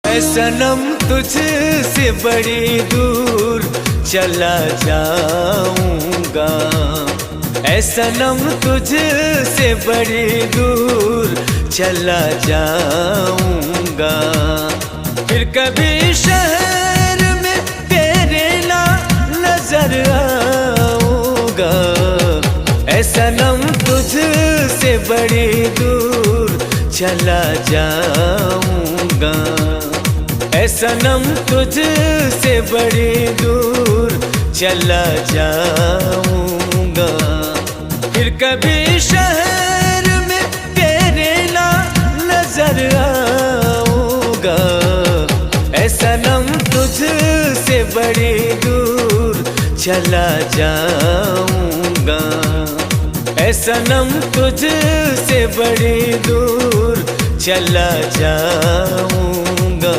ऐ सनम तुझसे बड़ी दूर चला जाऊंगा, ऐ सनम तुझसे बड़ी दूर चला जाऊंगा। फिर कभी शहर में तेरे ना नजर आऊंगा, ऐ सनम तुझसे बड़ी दूर चला जाऊंगा, ऐ सनम तुझसे बड़ी दूर चला जाऊंगा। फिर कभी शहर में तेरे ना नजर आऊंगा, ऐ सनम तुझसे बड़ी दूर चला जाऊंगा, ऐ सनम तुझसे बड़ी दूर चला जाऊंगा।